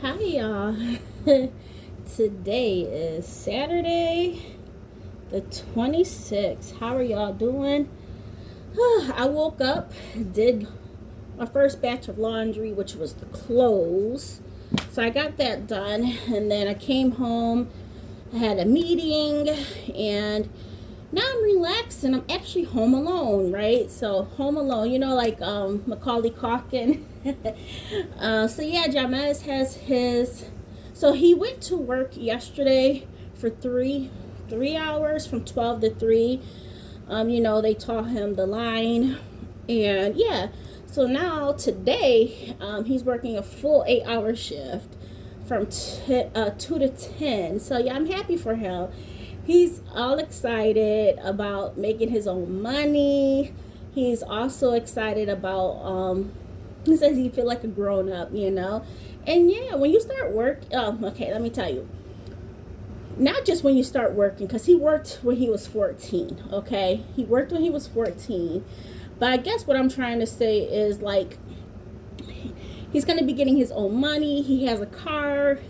Hi, y'all. Today is Saturday, the 26th. How are y'all doing? I woke up, did my first batch of laundry, which was the clothes. So I got that done, and then I came home. I had a meeting, and now I'm relaxed, and I'm actually home alone, right? So home alone, like Macaulay Culkin. So yeah, James has his. So he went to work yesterday for three hours from 12 to 3. They taught him the line, and yeah. So now today, he's working a full 8-hour shift from 2 to 10. So yeah, I'm happy for him. He's all excited about making his own money. He's also excited about he says he feel like a grown up. And yeah, when you start work, okay, let me tell you. Not just when you start working, because he worked when he was 14, okay? He worked when he was 14. But I guess what I'm trying to say is, like, he's going to be getting his own money. He has a car.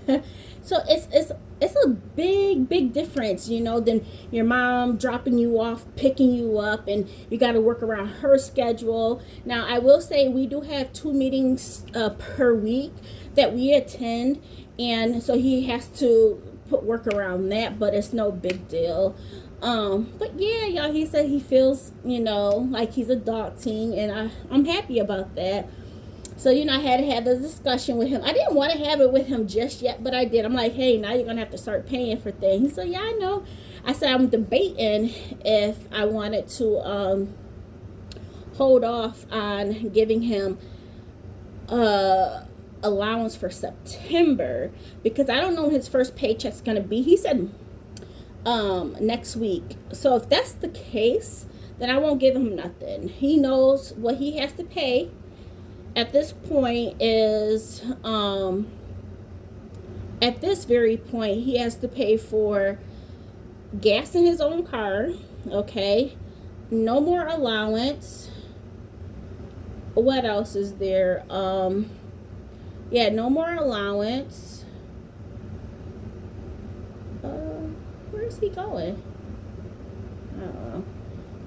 So it's a big difference, than your mom dropping you off, picking you up, and you got to work around her schedule. Now, I will say we do have 2 meetings per week that we attend, and so he has to put work around that, but it's no big deal. But yeah, y'all, he said he feels, like he's adulting, and I'm happy about that. So, I had to have this discussion with him. I didn't want to have it with him just yet, but I did. I'm like, hey, now you're going to have to start paying for things. So, yeah, I know. I said I'm debating if I wanted to hold off on giving him allowance for September, because I don't know when his first paycheck's going to be. He said next week. So if that's the case, then I won't give him nothing. He knows what he has to pay at this point is at this very point he has to pay for gas in his own car. Okay, no more allowance. What else is there? Yeah, no more allowance. Where's he going? I don't know.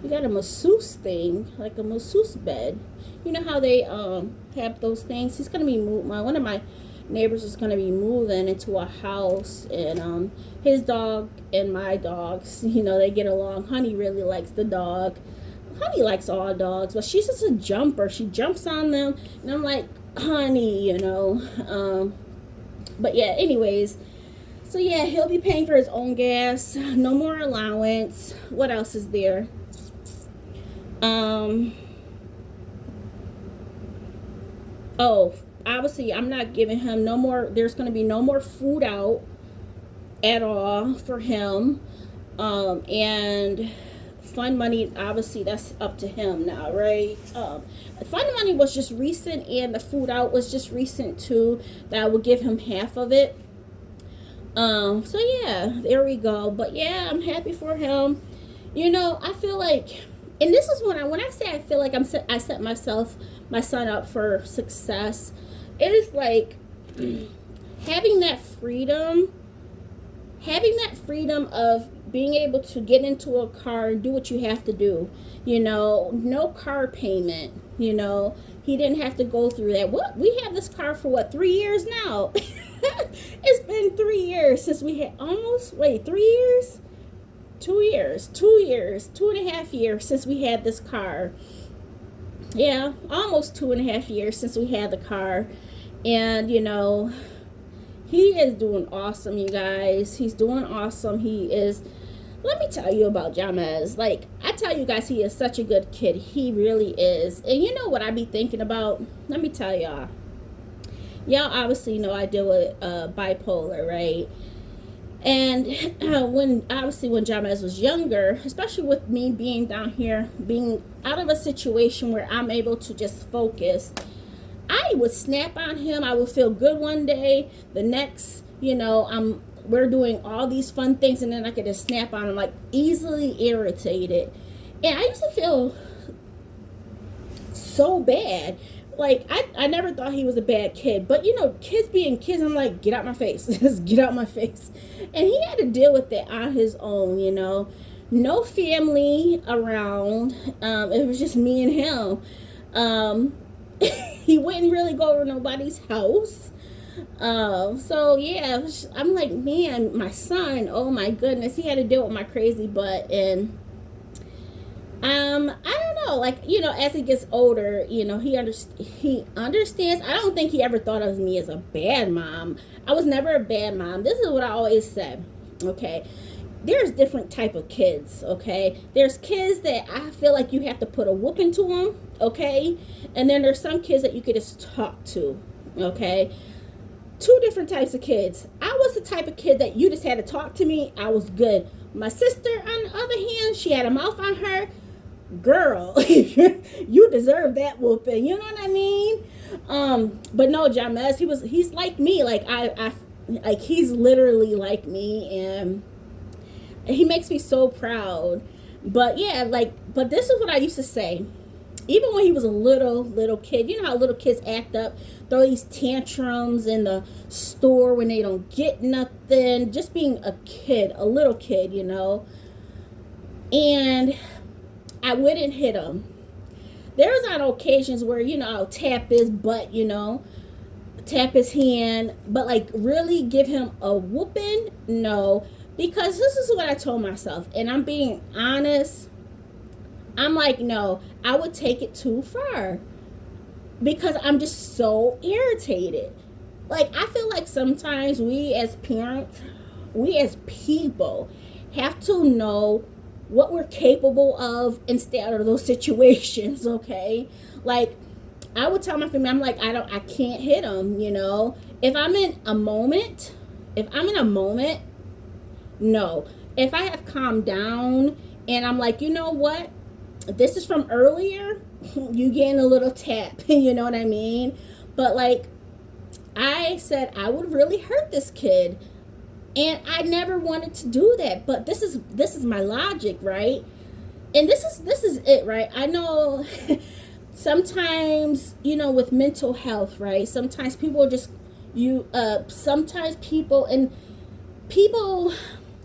You got a masseuse thing, like a masseuse bed. You know how they have those things? He's gonna be one of my neighbors is gonna be moving into a house, and his dog and my dogs, they get along. Honey really likes the dog. Honey likes all dogs, but she's just a jumper. She jumps on them, and I'm like, honey, But yeah, anyways. So yeah, he'll be paying for his own gas. No more allowance. What else is there? Obviously I'm not giving him no more. There's going to be no more food out at all for him. And fund money, obviously that's up to him now, right? Fund money was just recent, and the food out was just recent too, that I would give him half of it. So yeah, there we go. But yeah, I'm happy for him. I feel like, and this is when I say I feel like I set my son up for success. It is like having that freedom of being able to get into a car and do what you have to do. No car payment. He didn't have to go through that. We have this car for 3 years now. It's been 3 years since we had 3 years. 2 years, 2.5 years since we had this car. Yeah, almost 2.5 years since we had the car. And he is doing awesome, you guys. He's doing awesome. He is. Let me tell you about James. Like, I tell you guys, he is such a good kid. He really is. And you know what I be thinking about? Let me tell y'all. Y'all obviously know I deal with bipolar, right? And when James was younger, especially with me being down here, being out of a situation where I'm able to just focus, I would snap on him. I would feel good one day. The next, we're doing all these fun things, and then I could just snap on him, like easily irritated. And I used to feel so bad. like, I never thought he was a bad kid, but kids being kids, I'm like, get out my face. Just get out my face. And he had to deal with that on his own. No family around. It was just me and him. He wouldn't really go over nobody's house. So yeah, I'm like, man, my son, oh my goodness, he had to deal with my crazy butt. And I don't know, like, as he gets older, he understands. I don't think he ever thought of me as a bad mom. I was never a bad mom. This is what I always said. Okay, there's different type of kids. Okay, there's kids that I feel like you have to put a whooping to them. Okay, and then there's some kids that you could just talk to. Okay, two different types of kids. I was the type of kid that you just had to talk to me, I was good. My sister, on the other hand, she had a mouth on her. Girl, you deserve that whooping. You know what I mean? But no, Jamez, he's like me. Like like he's literally like me, and he makes me so proud. But yeah, but this is what I used to say. Even when he was a little kid, you know how little kids act up, throw these tantrums in the store when they don't get nothing, just being a kid, a little kid, and I wouldn't hit him. There was on occasions where, I'll tap his butt, tap his hand, but like really give him a whooping? No, because this is what I told myself, and I'm being honest. I'm like, no, I would take it too far because I'm just so irritated. Like, I feel like sometimes we as parents, we as people have to know what we're capable of and stay out of those situations, okay? Like, I would tell my family, I'm like, I can't hit them, If I'm in a moment, no. If I have calmed down and I'm like, you know what? This is from earlier, you getting a little tap, you know what I mean? But like, I said I would really hurt this kid. And I never wanted to do that, but this is my logic, right? And this is it, right? I know sometimes, with mental health, right? Sometimes people just sometimes people,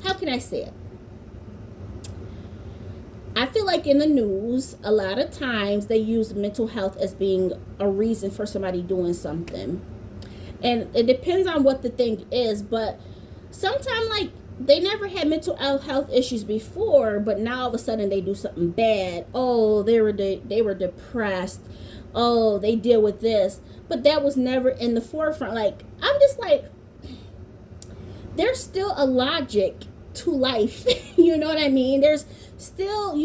how can I say it? I feel like in the news, a lot of times they use mental health as being a reason for somebody doing something. And it depends on what the thing is, but sometimes, like, they never had mental health issues before, but now all of a sudden they do something bad. Oh, they were depressed. Oh, they deal with this. But that was never in the forefront. Like, I'm just like, there's still a logic to life. You know what I mean? You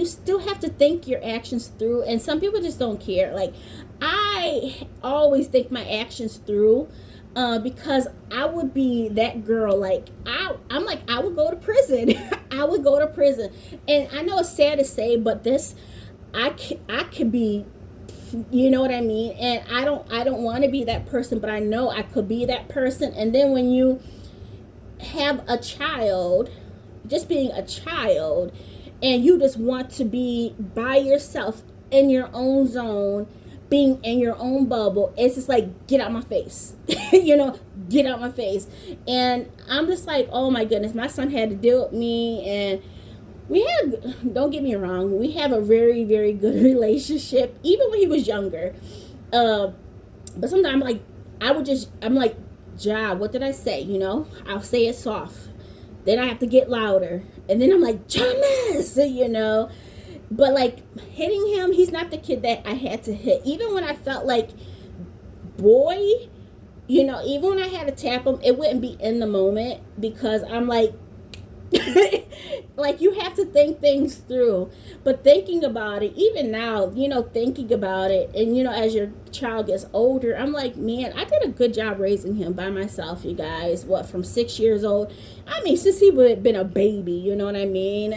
still have to think your actions through. And some people just don't care. Like, I always think my actions through. Because I would be that girl, like, I'm like, I would go to prison. I would go to prison. And I know it's sad to say, but I could be, you know what I mean? And I don't want to be that person, but I know I could be that person. And then when you have a child, just being a child, and you just want to be by yourself in your own zone, being in your own bubble, it's just like, get out my face. Get out my face. And I'm just like, oh my goodness, my son had to deal with me. And don't get me wrong, we have a very, very good relationship, even when he was younger. But sometimes I'm like, Ja, what did I say? I'll say it soft. Then I have to get louder. And then I'm like, James, But like, hitting him, he's not the kid that I had to hit. Even when I felt like, boy, even when I had to tap him, it wouldn't be in the moment, because I'm like, like, you have to think things through. But thinking about it, even now, thinking about it, and as your child gets older, I'm like, man, I did a good job raising him by myself, you guys. What, from 6 years old? I mean, since he would have been a baby, you know what I mean?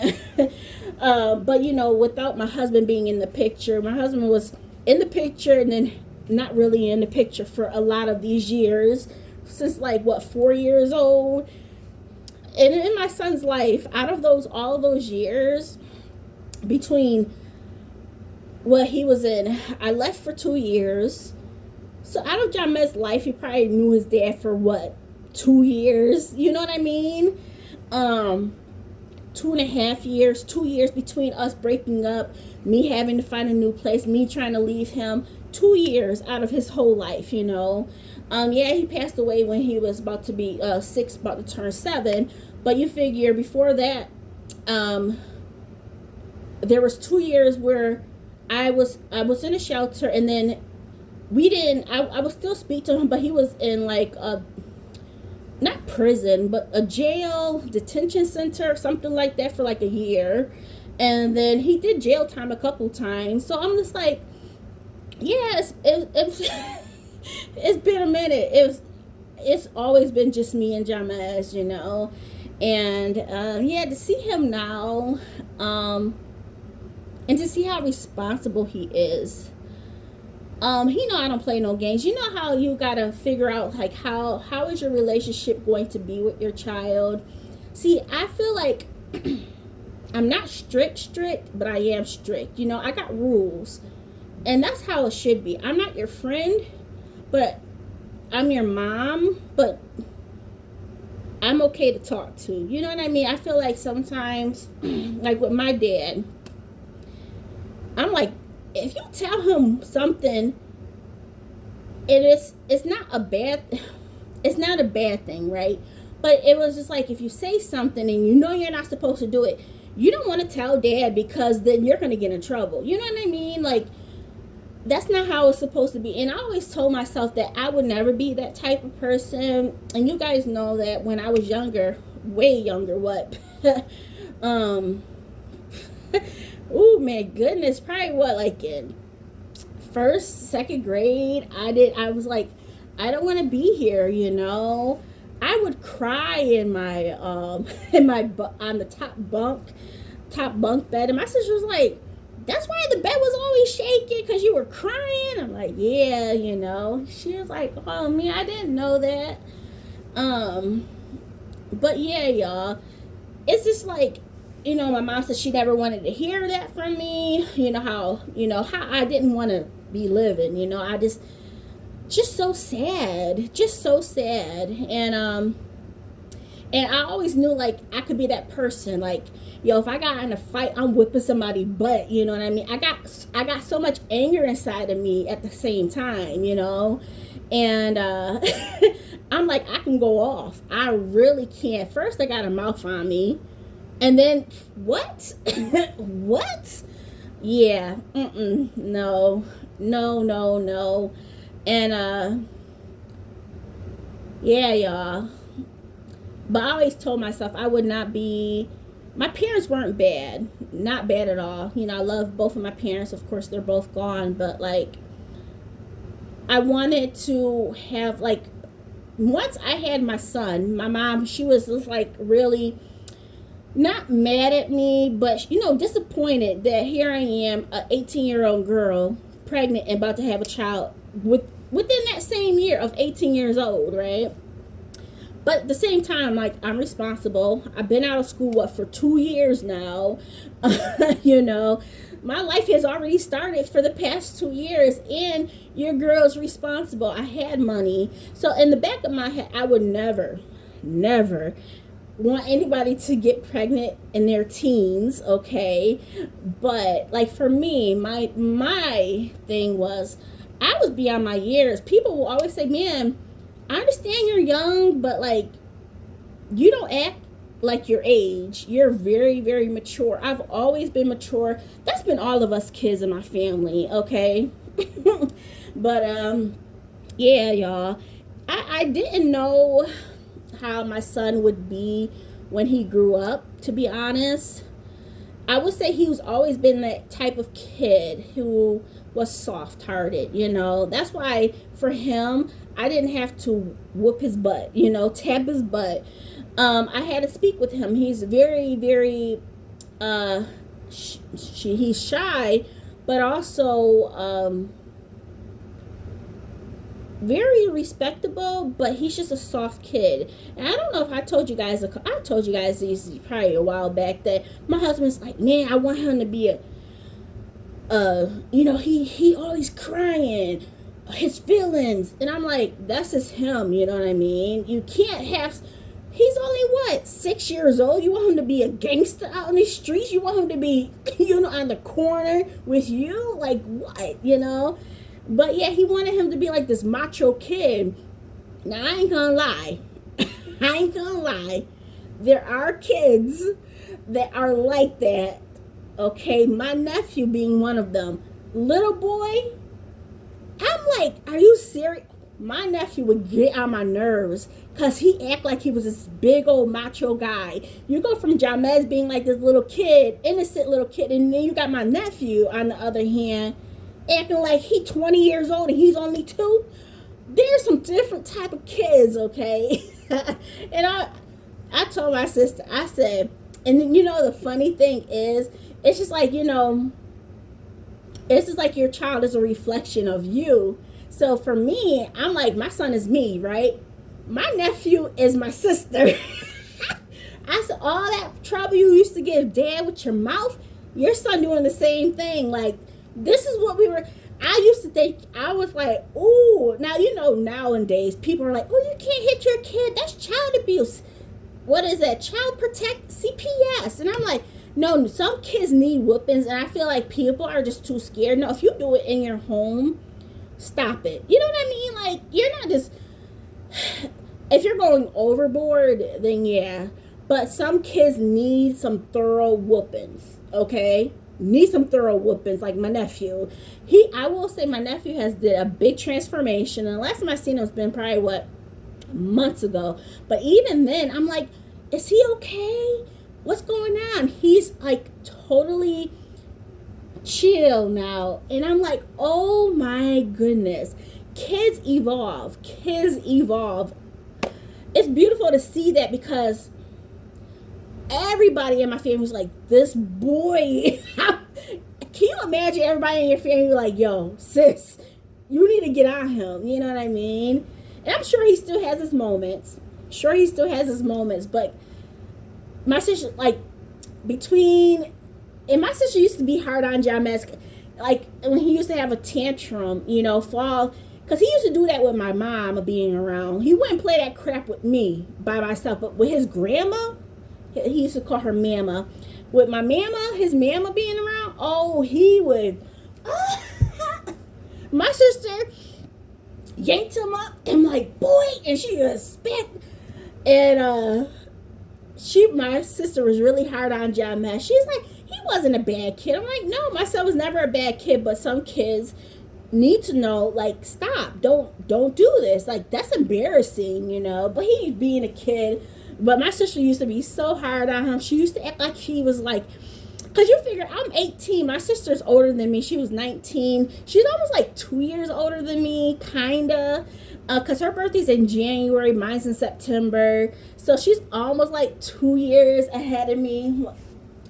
But without my husband being in the picture, my husband was in the picture and then not really in the picture for a lot of these years, since like, 4 years old. And in my son's life, out of all those years, between what he was in, I left for 2 years, So out of Jamed's life, he probably knew his dad for what, 2 years? You know what I mean? 2.5 years, 2 years between us breaking up, me having to find a new place, me trying to leave him. 2 years out of his whole life, you know. Yeah, he passed away when he was about to be 6, about to turn 7. But you figure before that, there was 2 years where I was in a shelter, and then we didn't. I would still speak to him, but he was in like a, not prison, but a jail, detention center, something like that, for like a year. And then he did jail time a couple times. So I'm just like, yes, it's been a minute. It's always been just me and James, you know. And yeah, to see him now, and to see how responsible he is. He know I don't play no games. You know how you gotta figure out like how is your relationship going to be with your child. See, I feel like I'm not strict, but I am strict. You know, I got rules, and that's how it should be. I'm not your friend, but I'm your mom, but I'm okay to talk to. You know what I mean? I feel like sometimes, like with my dad, I'm like, if you tell him something, it's not a bad thing, right? But it was just like, if you say something and you know you're not supposed to do it, you don't want to tell dad, because then you're going to get in trouble. You know what I mean? Like, that's not how it's supposed to be. And I always told myself that I would never be that type of person. And you guys know that when I was younger, way younger, what? Oh my goodness, probably what, like in first, second grade, I was like, I don't want to be here, you know. I would cry in my on the top bunk bed, and my sister was like, that's why the bed was always shaking, because you were crying. I'm like, yeah, you know. She was like, oh man, I didn't know that. But yeah, y'all, it's just like, you know, my mom said she never wanted to hear that from me. You know how I didn't want to be living. You know, I just so sad, and I always knew like I could be that person. Like, yo, if I got in a fight, I'm whipping somebody's butt. You know what I mean? I got so much anger inside of me at the same time. You know, and I'm like, I can go off. I really can. First, I got a mouth on me. And then, what? What? Yeah. No. And, yeah, y'all. But I always told myself I would not be, my parents weren't bad. Not bad at all. You know, I love both of my parents. Of course, they're both gone. But, like, I wanted to have, like, once I had my son, my mom, she was just, like, really not mad at me, but, you know, disappointed that here I am, a 18-year-old girl, pregnant and about to have a child within that same year of 18 years old, right? But at the same time, like, I'm responsible. I've been out of school, for 2 years now. You know, my life has already started for the past 2 years, and your girl's responsible. I had money. So in the back of my head, I would never want anybody to get pregnant in their teens, okay? But like for me, my thing was, I was beyond my years. People will always say, man, I understand you're young, but like, you don't act like your age. You're very, very mature. I've always been mature. That's been all of us kids in my family, okay? But yeah, y'all, I didn't know how my son would be when he grew up, to be honest. I would say he's always been that type of kid who was soft-hearted, you know. That's why for him, I didn't have to whoop his butt, you know, tap his butt. I had to speak with him. He's very, very, he's shy, but also very respectable, but he's just a soft kid. And I don't know if I told you guys this probably a while back, that my husband's like, man, I want him to be you know, he always crying. his feelings. And I'm like, that's just him, you know what I mean? You can't have, he's only what, 6 years old? You want him to be a gangster out in the streets? You want him to be, on the corner with you? Like, what, But yeah, he wanted him to be like this macho kid. Now, I ain't gonna lie. I ain't gonna lie. There are kids that are like that. Okay, my nephew being one of them. Little boy, I'm like, are you serious? My nephew would get on my nerves because he act like he was this big old macho guy. You go from Jamez being like this little kid, innocent little kid, and then you got my nephew on the other hand acting like he 20 years old and he's only 2. There's some different type of kids, okay? And I told my sister, I said, and the funny thing is, it's just like, it's just like your child is a reflection of you. So for me, I'm like, my son is me, right? My nephew is my sister. I said, all that trouble you used to give dad with your mouth, your son doing the same thing. Like, this is what I used to think, I was like, ooh. Now, nowadays, people are like, oh, you can't hit your kid. That's child abuse. What is that? Child protect CPS. And I'm like, no, some kids need whoopings. And I feel like people are just too scared. No, if you do it in your home, stop it. You know what I mean? Like, you're not just, if you're going overboard, then yeah. But some kids need some thorough whoopings, okay? Need some thorough whoopings, like my nephew. I will say my nephew has did a big transformation. And the last time I seen him has been probably, months ago. But even then, I'm like, is he okay? What's going on? He's like totally chill now. And I'm like, oh my goodness. Kids evolve. It's beautiful to see that because everybody in my family was like, this boy. Can you imagine everybody in your family like, yo, sis, you need to get on him. You know what I mean? And I'm sure he still has his moments. But my sister, like, and my sister used to be hard on John Mask. Like, when he used to have a tantrum, fall. Because he used to do that with my mom being around. He wouldn't play that crap with me by myself. But with his grandma, he used to call her mama. With my mama, his mama being around, oh, he would. My sister yanked him up and like, boy, and she just spit. And my sister was really hard on John Mash. She's like, he wasn't a bad kid. I'm like, no, my son was never a bad kid, but some kids need to know, like, stop, don't do this. Like, that's embarrassing, But he being a kid. But my sister used to be so hard on him. She used to act like he was like, because you figure I'm 18. My sister's older than me. She was 19. She's almost like 2 years older than me, kind of. Because her birthday's in January. Mine's in September. So she's almost like 2 years ahead of me.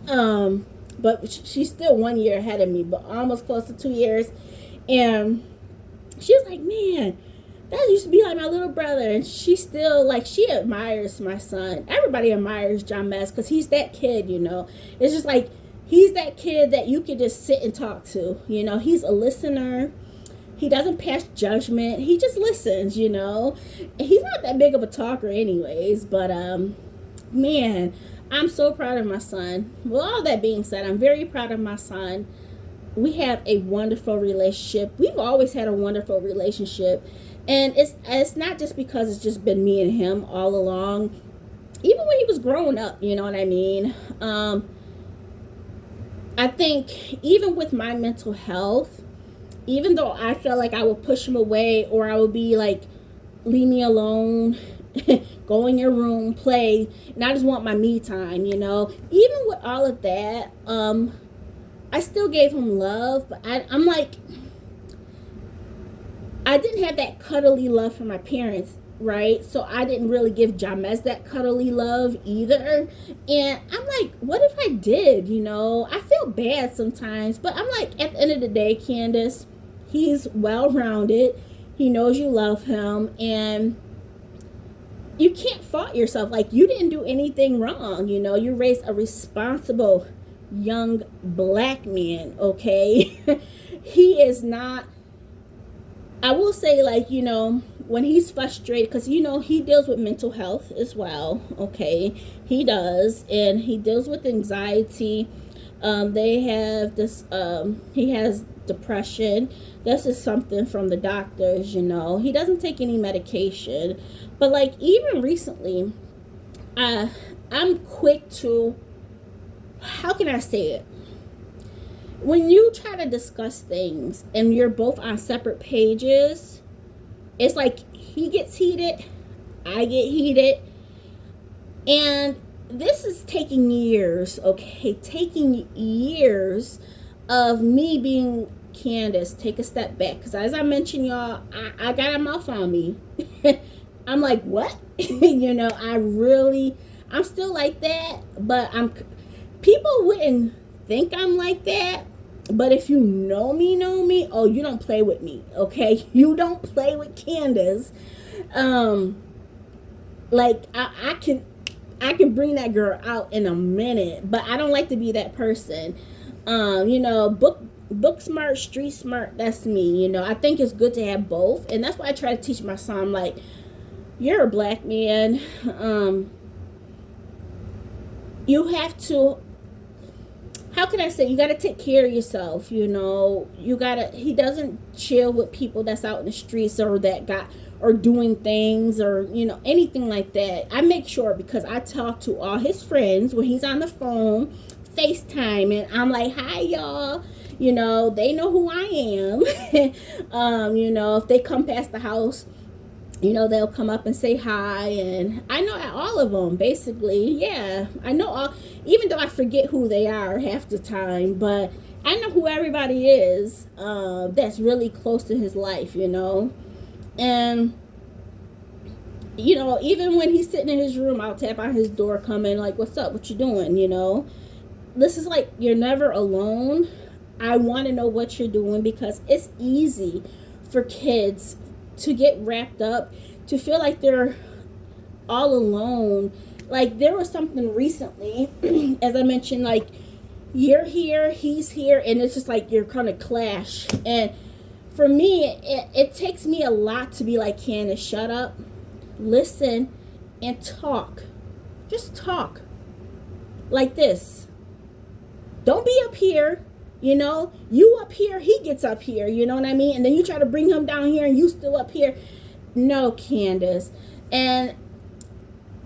But she's still 1 year ahead of me, but almost close to 2 years. And she was like, man, that used to be like my little brother. And she still, like, she admires my son. Everybody admires John Mess because he's that kid, It's just like, he's that kid that you can just sit and talk to, He's a listener. He doesn't pass judgment. He just listens, And he's not that big of a talker anyways. But, man, I'm so proud of my son. Well, all that being said, I'm very proud of my son. We have a wonderful relationship. We've always had a wonderful relationship. And it's not just because it's just been me and him all along. Even when he was growing up, you know what I mean? I think even with my mental health, even though I felt like I would push him away or I would be like, leave me alone, go in your room, play, and I just want my me time, Even with all of that, I still gave him love, but I'm like, I didn't have that cuddly love from my parents, right? So I didn't really give Jamez that cuddly love either. And I'm like, what if I did, I feel bad sometimes, but I'm like, at the end of the day, Candace, he's well-rounded. He knows you love him, and you can't fault yourself. Like, you didn't do anything wrong, You raised a responsible young black man, okay? He is not I will say, like, when he's frustrated, because, he deals with mental health as well. Okay. He does. And he deals with anxiety. They have this, he has depression. This is something from the doctors, He doesn't take any medication. But, like, even recently, I'm quick to, how can I say it? When you try to discuss things and you're both on separate pages, it's like he gets heated, I get heated, and this is taking years, okay? Taking years of me being, Candace, take a step back. Because as I mentioned, y'all, I got a mouth on me. I'm like, what? I'm still like that, but people wouldn't think I'm like that. But if you know me, oh, you don't play with me, okay? You don't play with Candace. Like, I can bring that girl out in a minute, but I don't like to be that person. Book smart, street smart, that's me. I think it's good to have both, and that's why I try to teach my son, like, you're a black man. You have to, how can I say, you got to take care of yourself. He doesn't chill with people that's out in the streets or or doing things or, anything like that. I make sure, because I talk to all his friends when he's on the phone, FaceTime, and I'm like, hi, y'all. They know who I am. If they come past the house, they'll come up and say hi, and I know all of them, basically. Yeah, I know all, even though I forget who they are half the time, but I know who everybody is that's really close to his life, and, even when he's sitting in his room, I'll tap on his door, come in, like, what's up, what you doing, This is like, you're never alone. I want to know what you're doing, because it's easy for kids to get wrapped up, to feel like they're all alone. Like, there was something recently, as I mentioned, like, you're here, he's here, and it's just like you're kind of clash. And for me, it takes me a lot to be like, Candace, shut up, listen, and talk. Just talk like this. Don't be up here. You up here, he gets up here, you know what I mean? And then you try to bring him down here and you still up here. No, Candace. And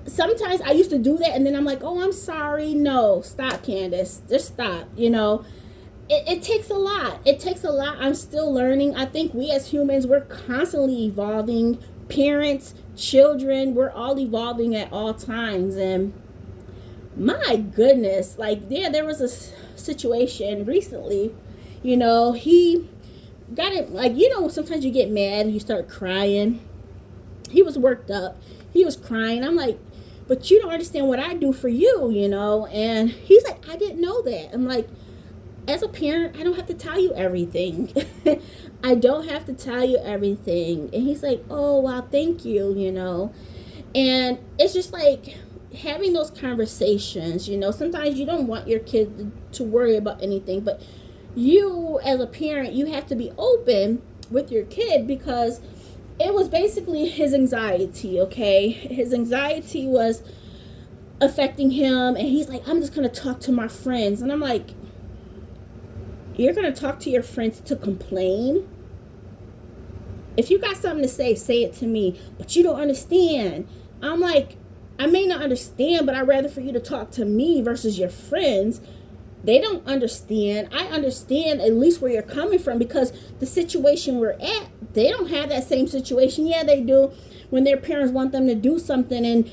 sometimes I used to do that, and then I'm like, oh, I'm sorry. No, stop, Candace. Just stop. It takes a lot. It takes a lot. I'm still learning. I think we as humans, we're constantly evolving. Parents, children, we're all evolving at all times. And my goodness, like, there was a situation recently, he got it, like, sometimes you get mad and you start crying. He was worked up, he was crying. I'm like, but you don't understand what I do for you, and he's like, I didn't know that. I'm like, as a parent, I don't have to tell you everything. I don't have to tell you everything. And he's like, oh, wow, thank you, and it's just like, having those conversations, sometimes you don't want your kid to worry about anything, but you as a parent, you have to be open with your kid, because it was basically his anxiety, okay? His anxiety was affecting him, and he's like, I'm just going to talk to my friends. And I'm like, you're going to talk to your friends to complain? If you got something to say it to me, but you don't understand. I'm like, I may not understand, but I'd rather for you to talk to me versus your friends. They don't understand. I understand at least where you're coming from, because the situation we're at, they don't have that same situation. Yeah, they do, when their parents want them to do something and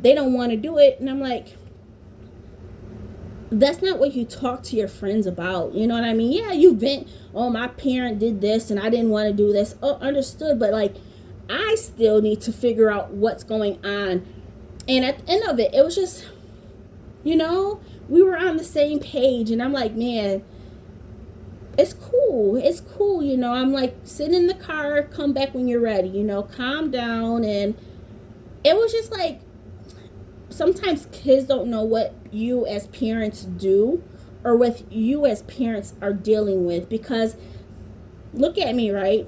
they don't want to do it. And I'm like, that's not what you talk to your friends about. You know what I mean? Yeah, you vent, oh, my parent did this and I didn't want to do this. Oh, understood. But, like, I still need to figure out what's going on. And at the end of it, it was just, we were on the same page. And I'm like, man, it's cool. It's cool. I'm like, sit in the car, come back when you're ready, calm down. And it was just like, sometimes kids don't know what you as parents do or what you as parents are dealing with. Because look at me, right?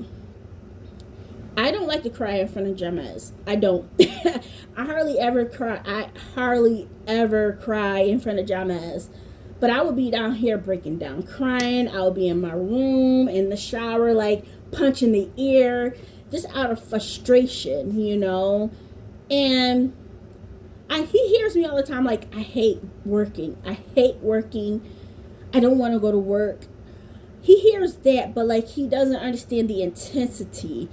I don't like to cry in front of James. I don't. I hardly ever cry. I hardly ever cry in front of James. But I would be down here breaking down, crying. I would be in my room, in the shower, like punching the air, just out of frustration, you know. And he hears me all the time, like, I hate working. I hate working. I don't want to go to work. He hears that, but like he doesn't understand the intensity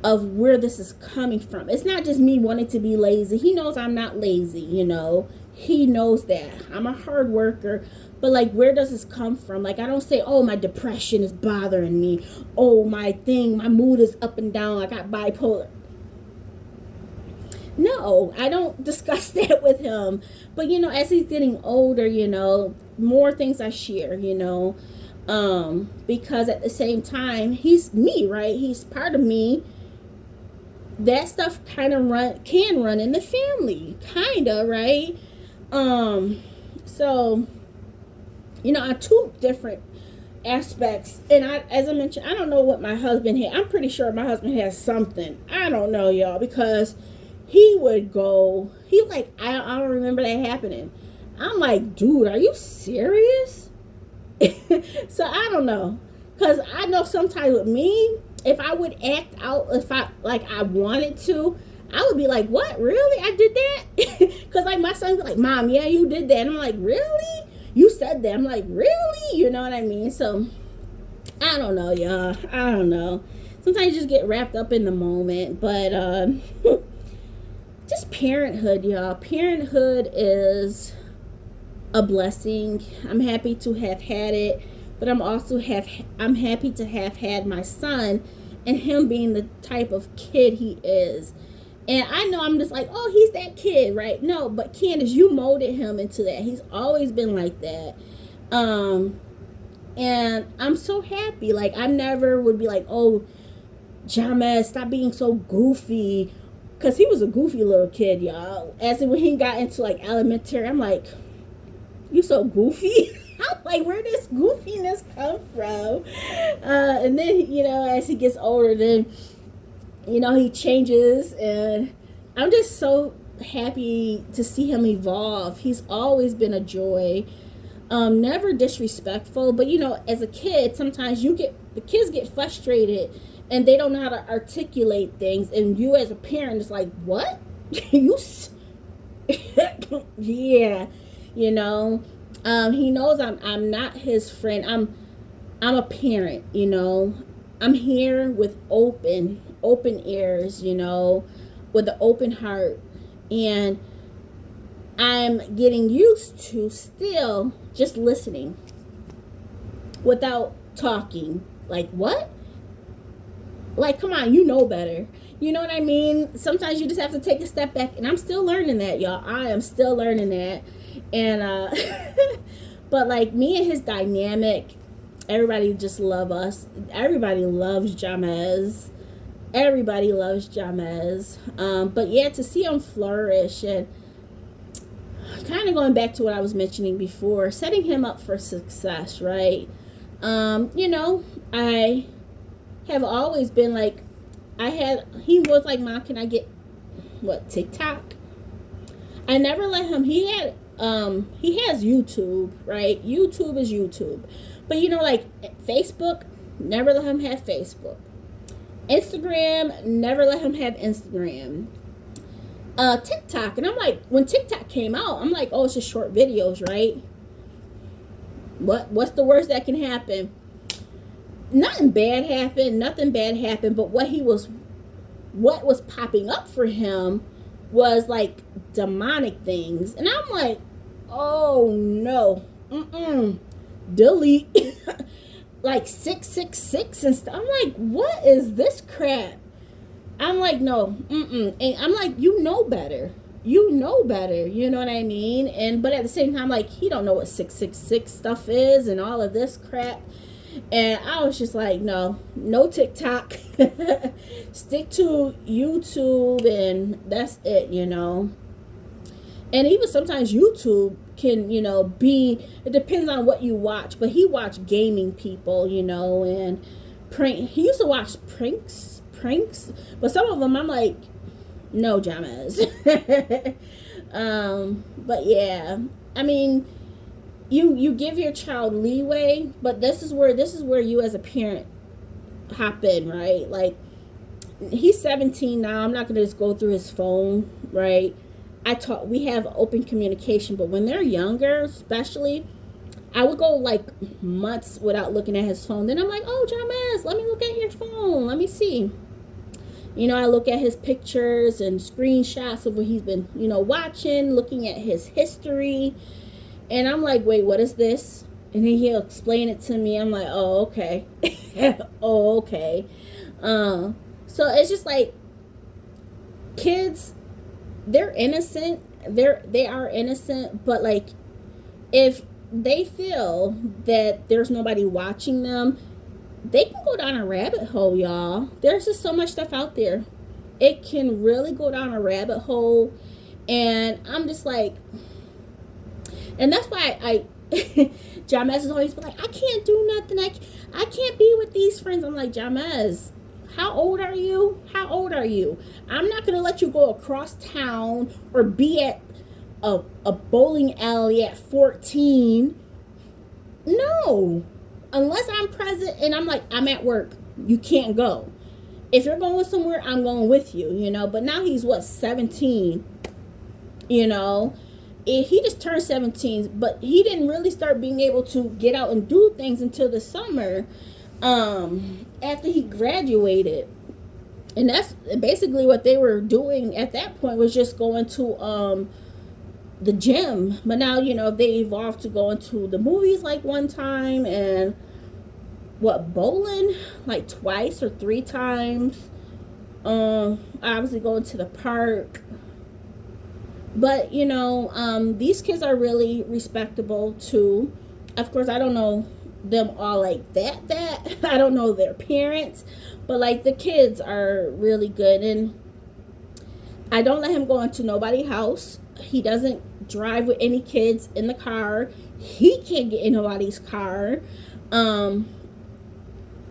of where this is coming from. It's not just me wanting to be lazy. He knows I'm not lazy, you know. He knows that. I'm a hard worker. But like, where does this come from? Like, I don't say, oh, my depression is bothering me. Oh, my mood is up and down. I got bipolar. No, I don't discuss that with him. But, you know, as he's getting older, you know, more things I share, you know. Because at the same time, he's me, right? He's part of me. That stuff kind of can run in the family, kind of, right? So, you know, on two different aspects, and as I mentioned, I don't know what my husband had. I'm pretty sure my husband has something. I don't know, y'all, because he would go, I don't remember that happening. I'm like, dude, are you serious? So I don't know, because I know sometimes with me, if I would act out, if I wanted to, I would be like, what, really? I did that? Because like my son would be like, Mom, yeah, you did that. And I'm like, really? You said that? I'm like, really? You know what I mean? So I don't know, y'all. I don't know. Sometimes you just get wrapped up in the moment. But just parenthood, y'all. Parenthood is a blessing. I'm happy to have had it, but I'm happy to have had my son and him being the type of kid he is. And I know I'm just like, oh, he's that kid, right? No, but Candace, you molded him into that. He's always been like that. And I'm so happy. Like, I never would be like, oh, James, stop being so goofy. Because he was a goofy little kid, y'all. As in when he got into like elementary, I'm like, you so goofy? I'm like, where does goofiness come from? And then, you know, as he gets older, then, you know, he changes. And I'm just so happy to see him evolve. He's always been a joy. Never disrespectful. But, you know, as a kid, sometimes the kids get frustrated and they don't know how to articulate things. And you as a parent is like, what? Yeah. You know, he knows I'm not his friend. I'm a parent, you know. I'm here with open ears, you know, with an open heart. And I'm getting used to still just listening without talking. Like, what? Like, come on, you know better. You know what I mean? Sometimes you just have to take a step back. And I'm still learning that, y'all. I am still learning that. And but like me and his dynamic, everybody just love us. Everybody loves James. Everybody loves James. But yeah, to see him flourish and kind of going back to what I was mentioning before, setting him up for success, right? You know, I have always been like, he was like, Mom, can I get TikTok? I never let him. He has YouTube, right? YouTube is YouTube. But, you know, like Facebook, never let him have Facebook. Instagram, never let him have Instagram. TikTok, and I'm like, when TikTok came out, I'm like, oh, it's just short videos, right? What's the worst that can happen? Nothing bad happened, but what was popping up for him was like demonic things. And I'm like, oh no, delete. Like 666 and stuff. I'm like, what is this crap? I'm like, no, And I'm like, you know better. You know what I mean? But at the same time, like, he don't know what 666 stuff is and all of this crap. And I was just like, no TikTok. Stick to YouTube and that's it, you know. And even sometimes YouTube can, you know, it depends on what you watch. But he watched gaming people, you know, and he used to watch pranks, but some of them I'm like, no, Jamas. But yeah, I mean, you give your child leeway, but this is where you as a parent hop in, right? Like, he's 17 now. I'm not gonna just go through his phone, right? We have open communication, but when they're younger, especially, I would go like months without looking at his phone. Then I'm like, oh, Jamas, let me look at your phone. Let me see. I look at his pictures and screenshots of what he's been, watching, looking at his history. And I'm like, wait, what is this? And then he'll explain it to me. I'm like, oh, okay. Oh, okay. So it's just like, kids, they're innocent. They are innocent. But like, if they feel that there's nobody watching them, they can go down a rabbit hole, y'all. There's just so much stuff out there. It can really go down a rabbit hole. And I'm just like, and that's why Jamez is always like, I can't do nothing. I can't be with these friends. I'm like, Jamez, how old are you? How old are you? I'm not going to let you go across town or be at a bowling alley at 14. No. Unless I'm present and I'm like, I'm at work. You can't go. If you're going somewhere, I'm going with you, But now he's, 17? He just turned 17, but he didn't really start being able to get out and do things until the summer, after he graduated. And that's basically what they were doing at that point, was just going to the gym. But now, they evolved to going to the movies like one time, and bowling like twice or 3 times. Obviously going to the park. But, these kids are really respectable too. Of course, I don't know them all like that. I don't know their parents. But, like, the kids are really good. And I don't let him go into nobody's house. He doesn't drive with any kids in the car. He can't get in nobody's car.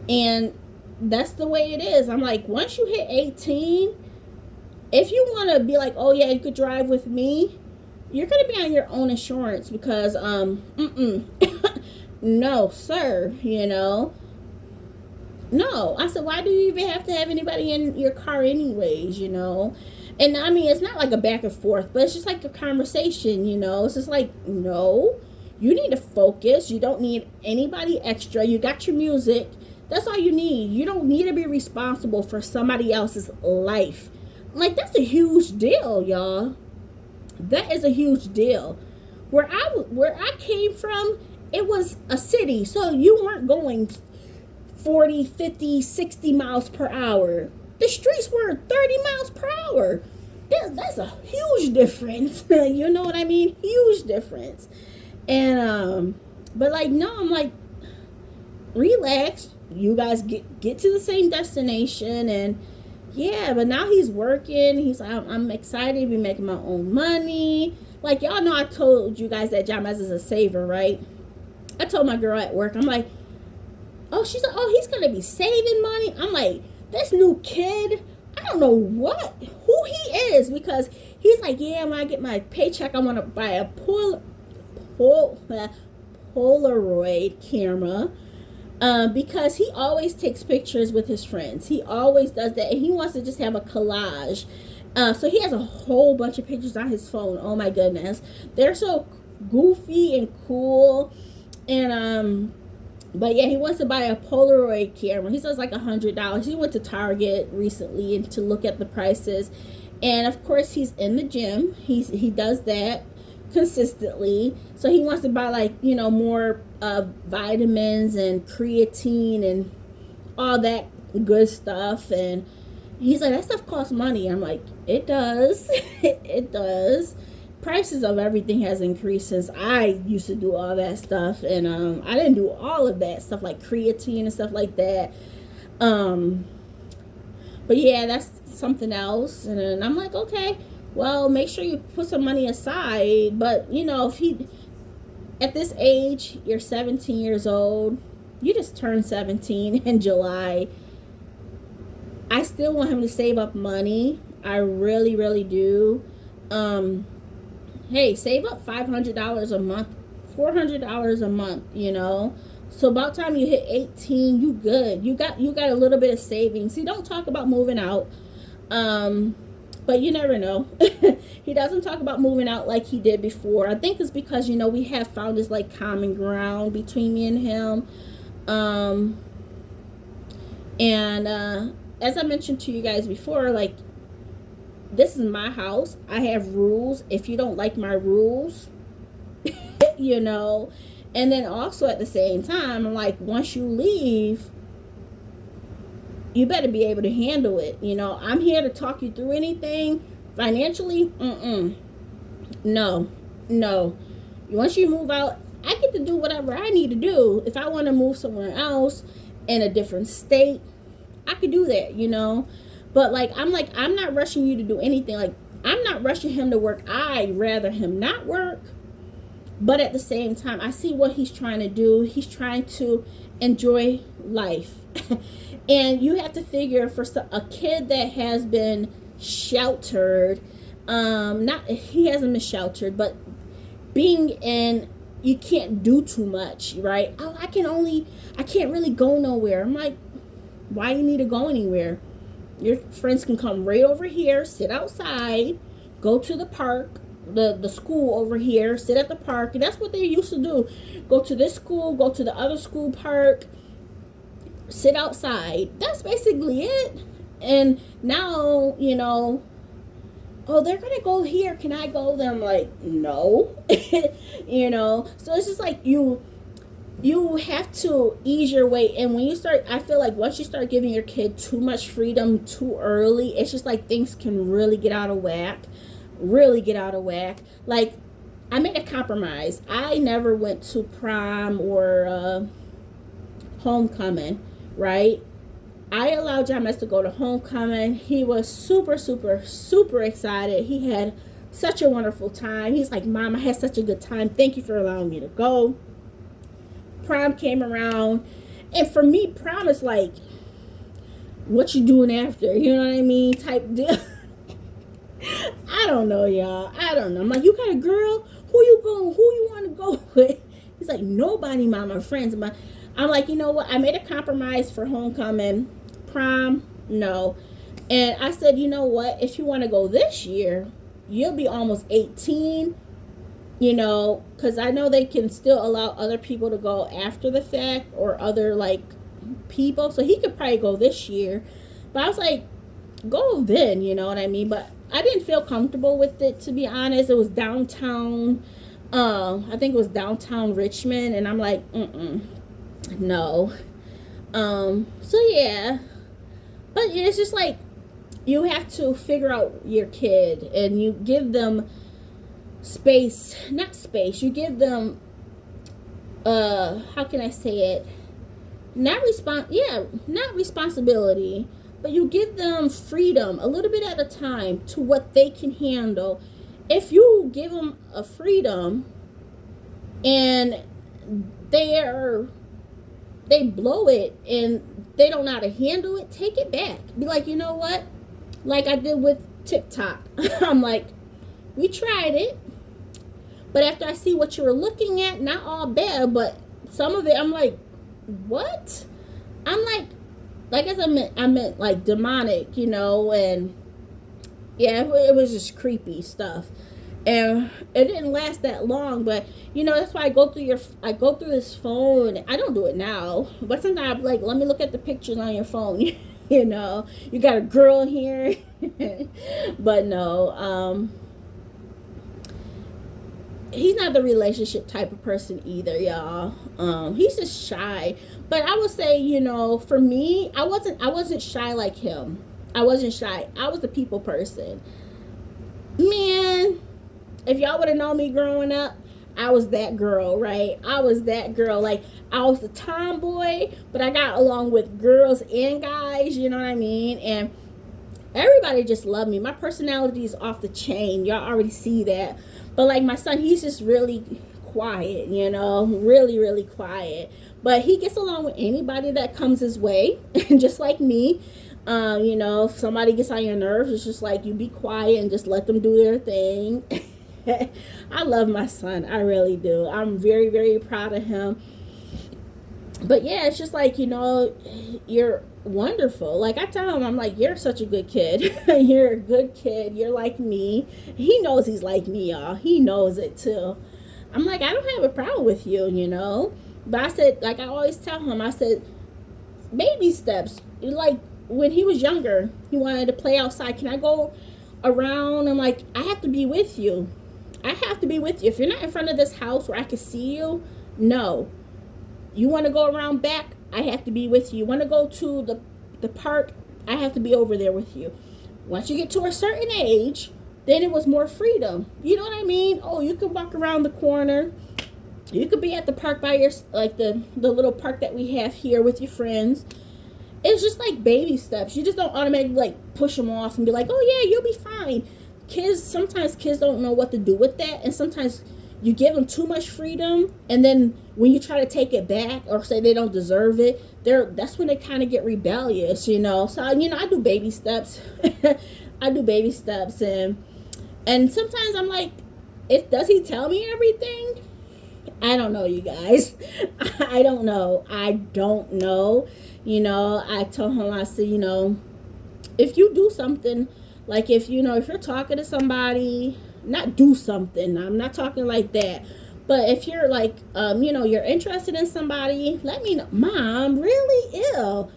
And that's the way it is. I'm like, once you hit 18... if you want to be like, oh, yeah, you could drive with me, you're going to be on your own insurance because, no, sir, No. I said, why do you even have to have anybody in your car anyways, And, I mean, it's not like a back and forth, but it's just like a conversation, It's just like, no, you need to focus. You don't need anybody extra. You got your music. That's all you need. You don't need to be responsible for somebody else's life. Like, that's a huge deal, y'all. That is a huge deal. Where I came from, it was a city. So you weren't going 40, 50, 60 miles per hour. The streets were 30 miles per hour. That's a huge difference. You know what I mean? Huge difference. And, but like, no, I'm like, relax. You guys get to the same destination. And yeah, but now he's working. He's like, I'm excited to be making my own money. Like, y'all know I told you guys that Jamez is a saver, right? I told my girl at work, I'm like, oh, she's like, oh, he's going to be saving money. I'm like, this new kid, I don't know who he is, because he's like, yeah, when I get my paycheck, I want to buy a Polaroid camera. Because he always takes pictures with his friends. He always does that. And he wants to just have a collage. So he has a whole bunch of pictures on his phone. Oh my goodness. They're so goofy and cool. And, but yeah, he wants to buy a Polaroid camera. He says like $100. He went to Target recently and to look at the prices. And of course, he's in the gym. He does that consistently. So he wants to buy like, more vitamins and creatine and all that good stuff. And he's like, that stuff costs money. I'm like, it does. It does. Prices of everything has increased since I used to do all that stuff. And I didn't do all of that stuff like creatine and stuff like that. But yeah, that's something else. And I'm like, okay, well, make sure you put some money aside. But if he, at this age, you're 17 years old, you just turned 17 in July. I still want him to save up money. I really, really do. Hey, save up $500 a month, $400 a month, you know. So about time you hit 18, you good. You got a little bit of savings. He don't talk about moving out. But you never know. He doesn't talk about moving out like he did before. I think it's because, you know, we have found this like common ground between me and him. And as I mentioned to you guys before, like, this is my house. I have rules. If you don't like my rules, you know. And then also at the same time, I'm like, once you leave, you better be able to handle it. You know, I'm here to talk you through anything. Financially, no. Once you move out, I get to do whatever I need to do. If I want to move somewhere else in a different state, I could do that, you know. But I'm not rushing you to do anything. Like, I'm not rushing him to work. I'd rather him not work. But at the same time, I see what he's trying to do. He's trying to enjoy life. And you have to figure, for a kid that has been sheltered, he hasn't been sheltered, but being in, you can't do too much, right? Oh, I can't really go nowhere. I'm like, why you need to go anywhere? Your friends can come right over here, sit outside, go to the park, the school over here, sit at the park. And that's what they used to do. Go to this school, go to the other school park, sit outside. That's basically it. And now, you know, oh, they're gonna go here, can I go there? I'm like, no. You know, so it's just like you have to ease your way. And when you start, I feel like once you start giving your kid too much freedom too early, it's just like things can really get out of whack. Like, I made a compromise. I never went to prom or homecoming, right? I allowed James to go to homecoming. He was super, super, super excited. He had such a wonderful time. He's like, Mom, I had such a good time. Thank you for allowing me to go. Prom came around. And for me, prom is like, what you doing after? You know what I mean? Type deal. I don't know, y'all. I don't know. I'm like, you got a girl? Who you want to go with? He's like, nobody, Mom, my friends. I'm like, you know what? I made a compromise for homecoming. Prom, no. And I said, you know what? If you want to go this year, you'll be almost 18, you know, because I know they can still allow other people to go after the fact, or other, like, people. So he could probably go this year. But I was like, go then, you know what I mean? But I didn't feel comfortable with it, to be honest. It was downtown. I think it was downtown Richmond. And I'm like, no. So yeah. But it's just like, you have to figure out your kid, and you give them not space, you give them, how can I say it? Not responsibility, but you give them freedom a little bit at a time to what they can handle. If you give them a freedom and they blow it and they don't know how to handle it, take it back. Be like, you know what? Like I did with TikTok. I'm like, we tried it, but after I see what you were looking at, not all bad, but some of it, I'm like, what? I'm like as I meant like demonic, you know, and yeah, it was just creepy stuff. And it didn't last that long, but you know, that's why I go through this phone. I don't do it now, but sometimes I'm like, let me look at the pictures on your phone. You know, you got a girl here. But no, he's not the relationship type of person either, y'all. He's just shy. But I would say, you know, for me, I wasn't shy like him. I wasn't shy. I was a people person. Man, if y'all would have known me growing up, I was that girl, right? I was that girl. Like, I was the tomboy, but I got along with girls and guys, you know what I mean? And everybody just loved me. My personality is off the chain. Y'all already see that. But like my son, he's just really quiet, you know, really, really quiet. But he gets along with anybody that comes his way, just like me. If somebody gets on your nerves, it's just like you be quiet and just let them do their thing. I love my son. I really do. I'm very, very proud of him. But yeah, it's just like, you're wonderful. Like I tell him, I'm like, you're such a good kid. You're a good kid. You're like me. He knows he's like me, y'all. He knows it too. I'm like, I don't have a problem with you. But I said, like I always tell him, I said, baby steps. Like when he was younger, he wanted to play outside. Can I go around? I'm like, I have to be with you. I have to be with you. If you're not in front of this house where I can see you, no. You want to go around back? I have to be with you. You want to go to the park? I have to be over there with you. Once you get to a certain age, then it was more freedom. You know what I mean? Oh, you could walk around the corner. You could be at the park by like the little park that we have here with your friends. It's just like baby steps. You just don't automatically like push them off and be like, oh yeah, you'll be fine. Sometimes kids don't know what to do with that, and sometimes you give them too much freedom, and then when you try to take it back or say they don't deserve it, that's when they kind of get rebellious, So I do baby steps. I do baby steps, and sometimes I'm like, does he tell me everything? I don't know, you guys. I don't know. I told him, I said, if you do something, like if you're talking to somebody, not do something, I'm not talking like that, but if you're like, you're interested in somebody, let me know. Mom, really? Ew.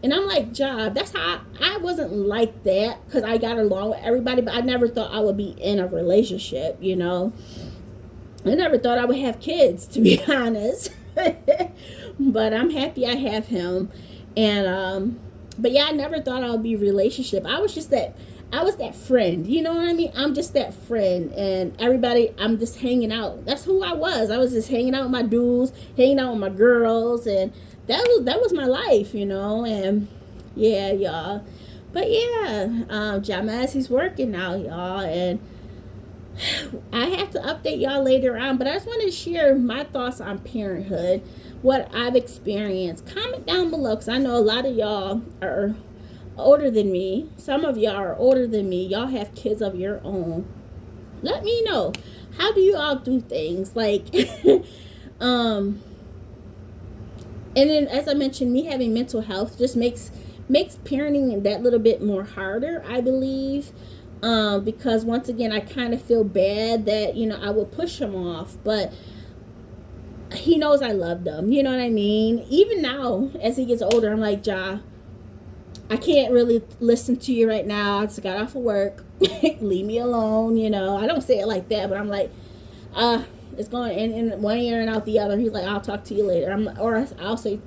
And I'm like, Job, that's how I wasn't like that, because I got along with everybody, but I never thought I would be in a relationship, I never thought I would have kids, to be honest. But I'm happy I have him. And but yeah, I never thought I would be a relationship. I was that friend, you know what I mean? I'm just that friend, and everybody, I'm just hanging out. That's who I was. I was just hanging out with my dudes, hanging out with my girls, and that was my life, and yeah, y'all. But yeah, Jamas, he's working now, y'all, and I have to update y'all later on, but I just want to share my thoughts on parenthood, what I've experienced. Comment down below, because I know a lot of y'all are older than me. Some of y'all are older than me. Y'all have kids of your own. Let me know, how do you all do things? Like, and then as I mentioned, me having mental health just makes parenting that little bit more harder, I believe. Because once again, I kind of feel bad that, I would push him off, but he knows I love them. You know what I mean? Even now, as he gets older, I'm like, Ja, I can't really listen to you right now. I just got off of work. Leave me alone. I don't say it like that, but I'm like, it's going in one ear and out the other. He's like, I'll talk to you later. Or I'll say,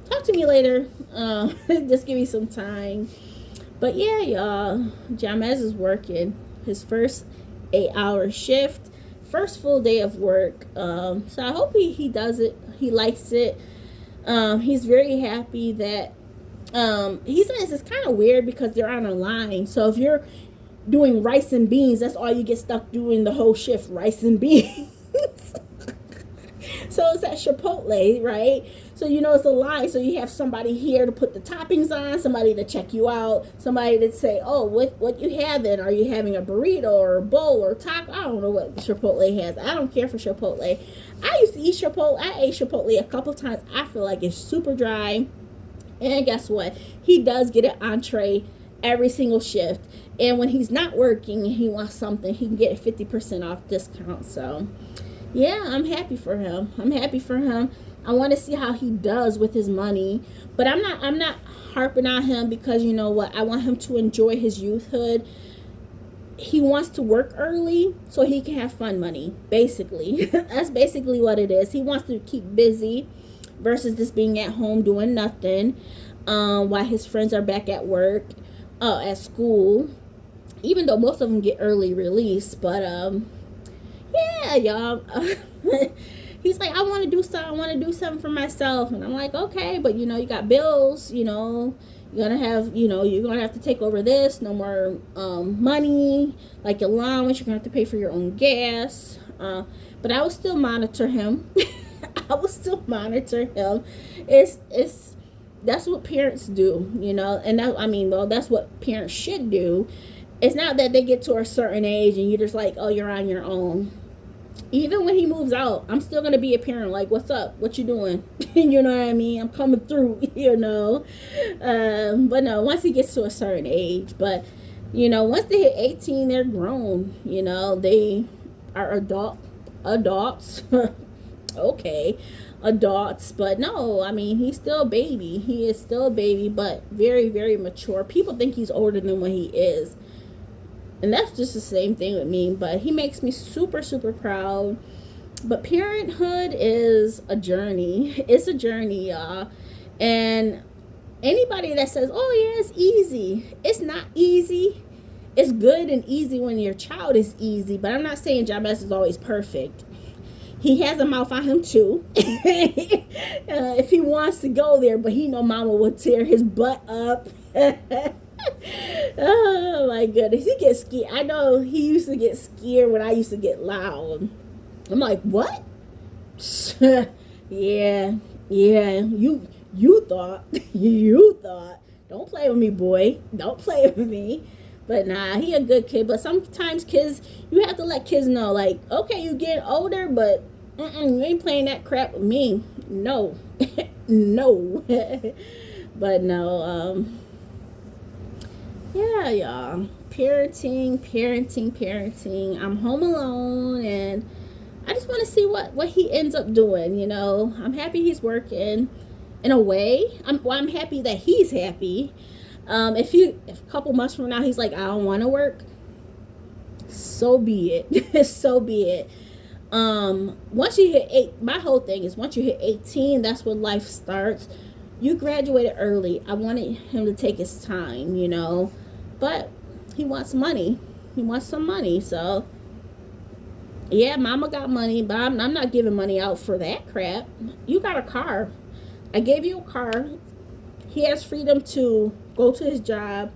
talk to me later. Just give me some time. But yeah, y'all, Jamez is working his first 8-hour shift, first full day of work. So I hope he does it. He likes it. He's very happy that he says it's kind of weird because they're on a line. So if you're doing rice and beans, that's all you get stuck doing the whole shift, rice and beans. So it's at Chipotle, right? So it's a line. So you have somebody here to put the toppings on, somebody to check you out, somebody to say, oh, what you having? Are you having a burrito or a bowl or taco? I don't know what Chipotle has. I don't care for Chipotle. I used to eat Chipotle. I ate Chipotle a couple times. I feel like it's super dry. And guess what? He does get an entree every single shift. And when he's not working and he wants something, he can get a 50% off discount. So yeah, I'm happy for him. I want to see how he does with his money, but I'm not harping on him, because you know what? I want him to enjoy his youthhood. He wants to work early so he can have fun money, basically. That's basically what it is. He wants to keep busy versus just being at home doing nothing, while his friends are back at work, at school, even though most of them get early release. But yeah, y'all. He's like, I want to do something for myself. And I'm like, okay, but you got bills, you're gonna have to take over this, no more money, like allowance, you're gonna have to pay for your own gas. But I will still monitor him. It's that's what parents do, you know, and that, I mean, well, that's what parents should do. It's not that they get to a certain age and you're just like, oh, you're on your own. Even when he moves out, I'm still gonna be a parent. Like, what's up? What you doing? You know what I mean? I'm coming through. You know, but no. Once he gets to a certain age, but you know, once they hit 18, they're grown. You know, they are adults. Okay, adults. But no, I mean, he's still a baby. He is still a baby, but very, very mature. People think he's older than what he is. And that's just the same thing with me, but he makes me super, super proud. But parenthood is a journey. It's a journey, y'all. And anybody that says, oh, yeah, it's easy. It's not easy. It's good and easy when your child is easy. But I'm not saying Jabez is always perfect. He has a mouth on him, too. If he wants to go there, but he know mama will tear his butt up. Oh my goodness, he gets scared. I know he used to get scared when I used to get loud. I'm like, what? yeah, you thought, you thought. Don't play with me, boy. Don't play with me. But nah, he a good kid. But sometimes kids, you have to let kids know, like, okay, you getting older, but you ain't playing that crap with me. No, no. But no, yeah, y'all. Parenting. I'm home alone, and I just want to see what he ends up doing. You know, I'm happy he's working. In a way, I'm happy that he's happy. If a couple months from now he's like, I don't want to work, so be it. So be it. Once you hit my whole thing is once you hit 18, that's when life starts. You graduated early. I wanted him to take his time, you know, but he wants money. He wants some money. So, yeah, mama got money, but I'm not giving money out for that crap. You got a car. I gave you a car. He has freedom to go to his job.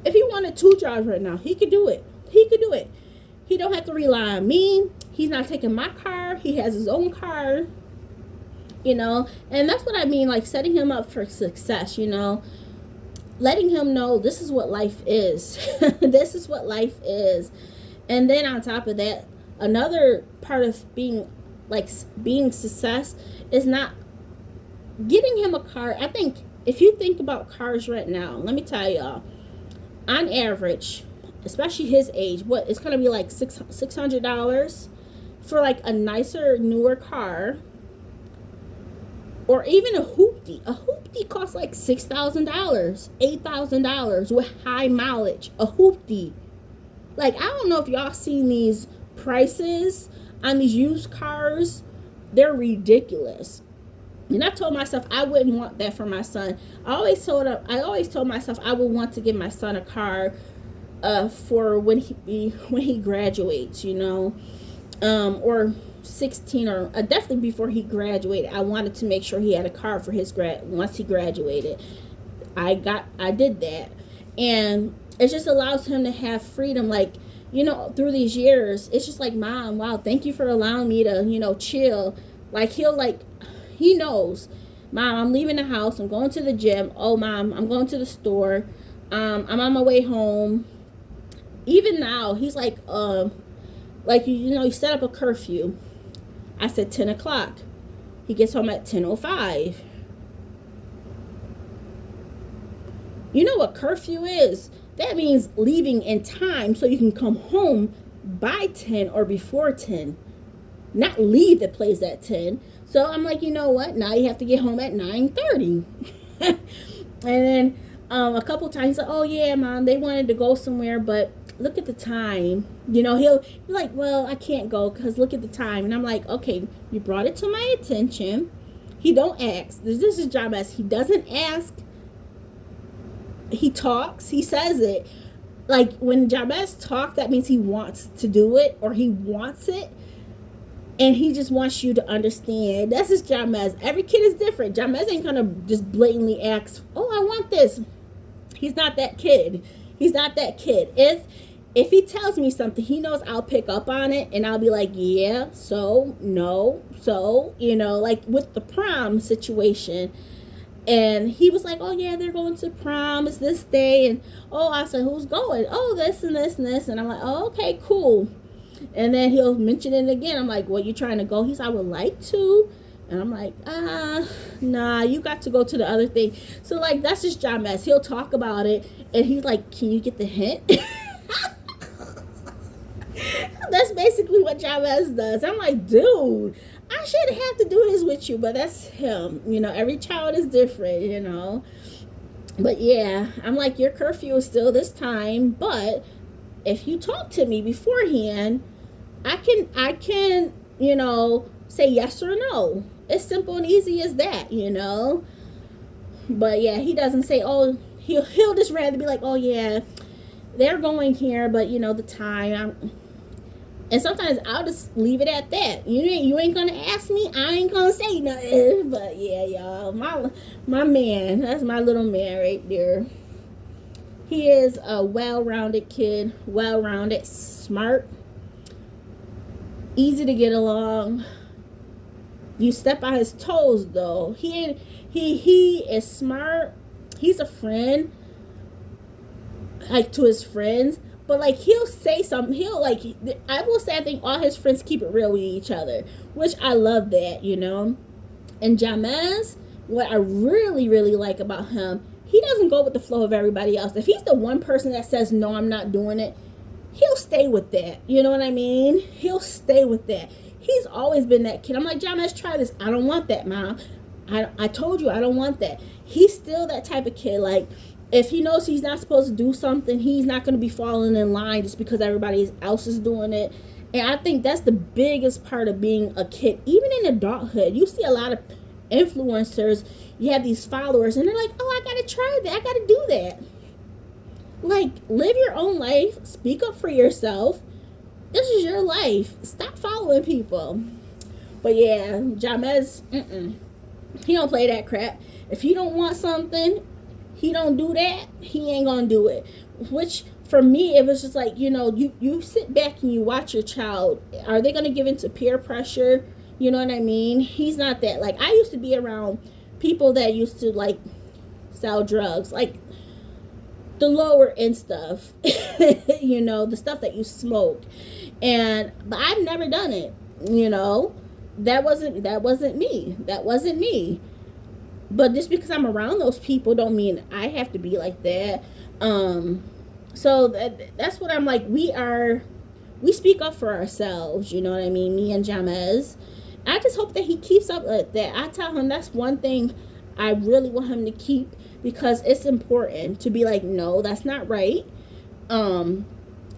If he wanted 2 jobs right now, he could do it. He could do it. He don't have to rely on me. He's not taking my car. He has his own car. You know, and that's what I mean, like setting him up for success, you know, letting him know this is what life is. This is what life is. And then on top of that, another part of being success is not getting him a car. I think if you think about cars right now, let me tell y'all, on average, especially his age, what it's going to be like $600 for like a nicer, newer car. Or even a hoopty. A hoopty costs like $6,000, $8,000 with high mileage. A hoopty. Like, I don't know if y'all seen these prices on these used cars. They're ridiculous. And I told myself I wouldn't want that for my son. I always told myself I would want to give my son a car for when he graduates, you know, or 16 or definitely before he graduated. I wanted to make sure he had a car for his once he graduated. I did that, and it just allows him to have freedom. Like, you know, through these years, it's just like, Mom, wow, thank you for allowing me to, you know, chill. Like, he knows, Mom, I'm leaving the house, I'm going to the gym. Oh, Mom, I'm going to the store. I'm on my way home. Even now, he's like you know, you set up a curfew. I said 10 o'clock. He gets home at 10:05. You know what curfew is? That means leaving in time so you can come home by 10 or before 10. Not leave the place at 10. So I'm like, you know what? Now you have to get home at 9:30. And then a couple times he's like, oh yeah, Mom, they wanted to go somewhere, but look at the time. You know, he'll be like, well, I can't go because look at the time. And I'm like, okay, you brought it to my attention. He don't ask. This is his job as he doesn't ask. He talks. He says it. Like, when Jabez talks, that means he wants to do it or he wants it. And he just wants you to understand. That's his Jabez. Every kid is different. Jabez ain't going to just blatantly ask, oh, I want this. He's not that kid. He's not that kid. If he tells me something, he knows I'll pick up on it and I'll be like, yeah, so, no, so, you know, like with the prom situation, And he was like, oh yeah, they're going to prom, it's this day. And oh, I said, who's going? Oh, this and this and this. And I'm like, oh, okay, cool. And then he'll mention it again. I'm like, well, you trying to go? He's like, I would like to. And I'm like, nah, you got to go to the other thing. So like, that's just John Mess. He'll talk about it and he's like, can you get the hint? That's basically what John Mess does. I'm like, dude, I shouldn't have to do this with you, but that's him. You know, every child is different, you know. But yeah, I'm like, your curfew is still this time, but if you talk to me beforehand, I can, you know, say yes or no. It's simple and easy as that, you know. But yeah, he doesn't say, oh, he'll just rather be like, oh yeah, they're going here, but you know the time. And sometimes I'll just leave it at that. You ain't gonna ask me, I ain't gonna say nothing. But yeah, y'all, my man, that's my little man right there. He is a well-rounded kid, well-rounded, smart, easy to get along. You step on his toes though. He is smart. He's a friend, like to his friends. But like he'll say something. He'll like, I will say, I think all his friends keep it real with each other, which I love that, you know. And Jamez, what I really, really like about him, he doesn't go with the flow of everybody else. If he's the one person that says, no, I'm not doing it, he'll stay with that. You know what I mean? He'll stay with that. He's always been that kid. I'm like, John, let's try this. I don't want that, Mom. I told you I don't want that. He's still that type of kid. Like, if he knows he's not supposed to do something, he's not going to be falling in line just because everybody else is doing it. And I think that's the biggest part of being a kid. Even in adulthood, you see a lot of influencers. You have these followers, and they're like, oh, I got to try that. I got to do that. Like, live your own life. Speak up for yourself. This is your life. Stop following people. But yeah, Jamez, he don't play that crap. If he don't want something, he don't do that, he ain't gonna do it. Which for me, it was just like, you know, you sit back and you watch your child. Are they gonna give into peer pressure? You know what I mean? He's not that. Like, I used to be around people that used to like sell drugs, like the lower end stuff, you know, the stuff that you smoke. But I've never done it, you know. That wasn't me. But just because I'm around those people don't mean I have to be like that. So that's what I'm like. We speak up for ourselves, you know what I mean? Me and Jamez. I just hope that he keeps up with that. I tell him that's one thing I really want him to keep, because it's important to be like, no, that's not right.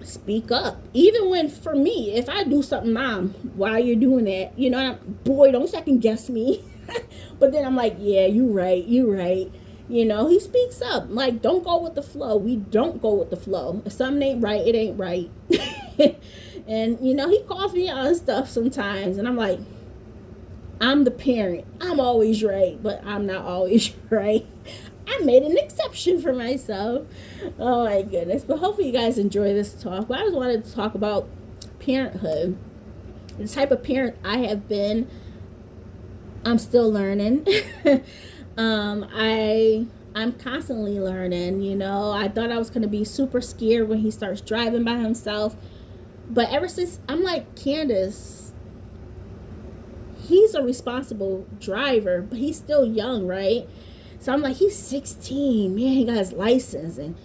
Speak up. Even when, for me, if I do something, Mom, why you're doing that? You know, boy, don't second guess me. But then I'm like, yeah, you right. You know, he speaks up. Like, don't go with the flow. We don't go with the flow. If something ain't right, it ain't right. And, you know, he calls me on stuff sometimes, and I'm like, I'm the parent. I'm always right, but I'm not always right. I made an exception for myself. Oh my goodness. But hopefully you guys enjoy this talk. But I just wanted to talk about parenthood. The type of parent I have been. I'm still learning. I'm constantly learning, you know. I thought I was going to be super scared when he starts driving by himself. But ever since, I'm like, Candace, he's a responsible driver, but he's still young, right? So I'm like, he's 16. Man, he got his license. And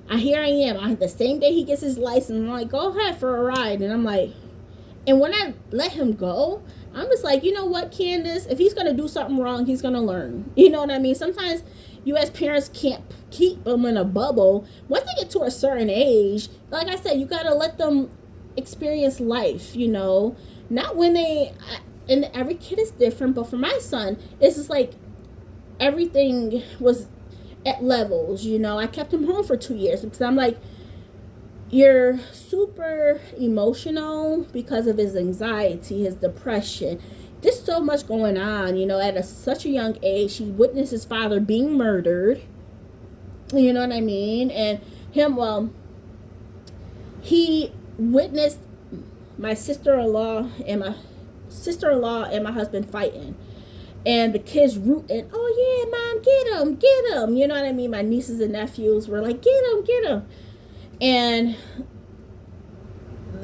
here I am. The same day he gets his license, I'm like, go ahead for a ride. And I'm like, and when I let him go, I'm just like, you know what, Candace? If he's going to do something wrong, he's going to learn. You know what I mean? Sometimes you as parents can't keep them in a bubble. Once they get to a certain age, like I said, you got to let them experience life, you know. Not when and every kid is different, but for my son, it's just like everything was at levels, you know. I kept him home for 2 years because I'm like, you're super emotional because of his anxiety, his depression. There's so much going on, you know. At such a young age, he witnessed his father being murdered. You know what I mean? And he witnessed my sister-in-law and my husband fighting. and the kids rooting, oh yeah, mom, get him, you know what I mean? My nieces and nephews were like, get him. And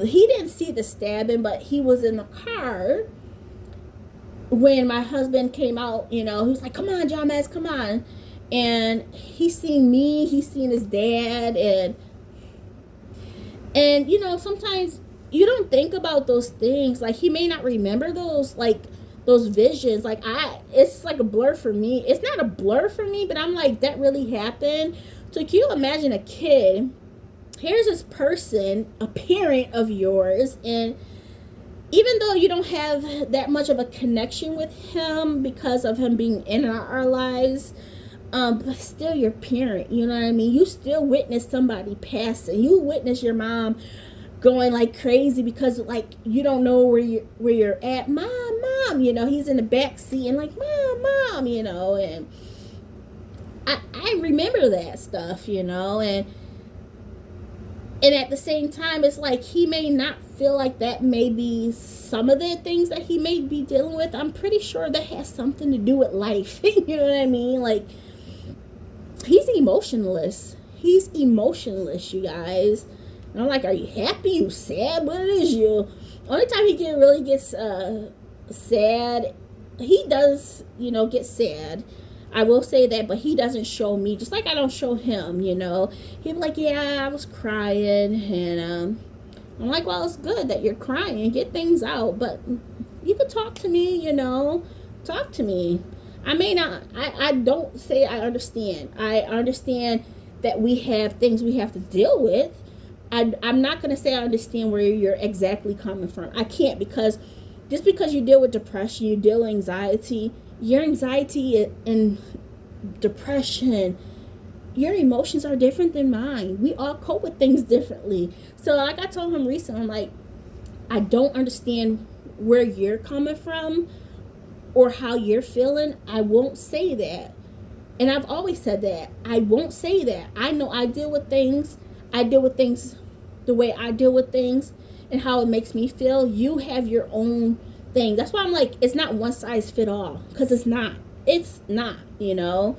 he didn't see the stabbing, but he was in the car when my husband came out. You know, he was like, come on, John Mads, come on. And he seen me, he seen his dad, and you know, sometimes you don't think about those things. Like, he may not remember those, like, those visions. Like, it's like a blur for me. It's not a blur for me, but I'm like, that really happened. So can you imagine a kid, here's this person, a parent of yours, and even though you don't have that much of a connection with him because of him being in our lives, but still your parent, you know what I mean? You still witness somebody passing. You witness your mom going like crazy because, like, you don't know where you're at. Mom, you know, he's in the back seat and like, mom, you know, and I remember that stuff, you know, and at the same time, it's like he may not feel like that may be some of the things that he may be dealing with. I'm pretty sure that has something to do with life. You know what I mean? Like, he's emotionless. He's emotionless, you guys. And I'm like, are you happy? You sad? What is you? Only time he really gets sad, he does, you know, get sad. I will say that, but he doesn't show me, just like I don't show him, you know. He'd be like, yeah, I was crying, and I'm like, well, it's good that you're crying. Get things out, but you could talk to me, you know. Talk to me. I may not, I don't say I understand. I understand that we have things we have to deal with. I'm not going to say I understand where you're exactly coming from. I can't, because just because you deal with depression, you deal with anxiety, your anxiety and depression, your emotions are different than mine. We all cope with things differently. So like I told him recently, I'm like, I don't understand where you're coming from or how you're feeling. I won't say that. And I've always said that. I won't say that. I know I deal with things. I deal with things the way I deal with things and how it makes me feel. You have your own thing. That's why I'm like, it's not one size fit all, because it's not, you know.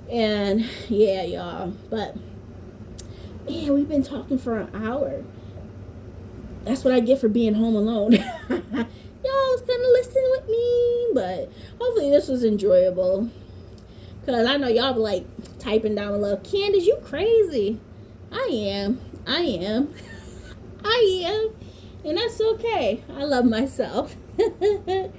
And yeah, y'all, but man, we've been talking for an hour. That's what I get for being home alone. Y'all's gonna listen with me, but hopefully this was enjoyable, because I know y'all be like typing down below, Candace, you crazy. I am and that's okay. I love myself. I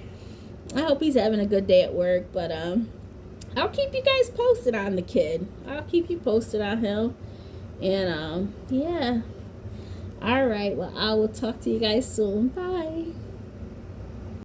hope he's having a good day at work, but I'll keep you guys posted on the kid. I'll keep you posted on him. And yeah. All right, well, I will talk to you guys soon. Bye.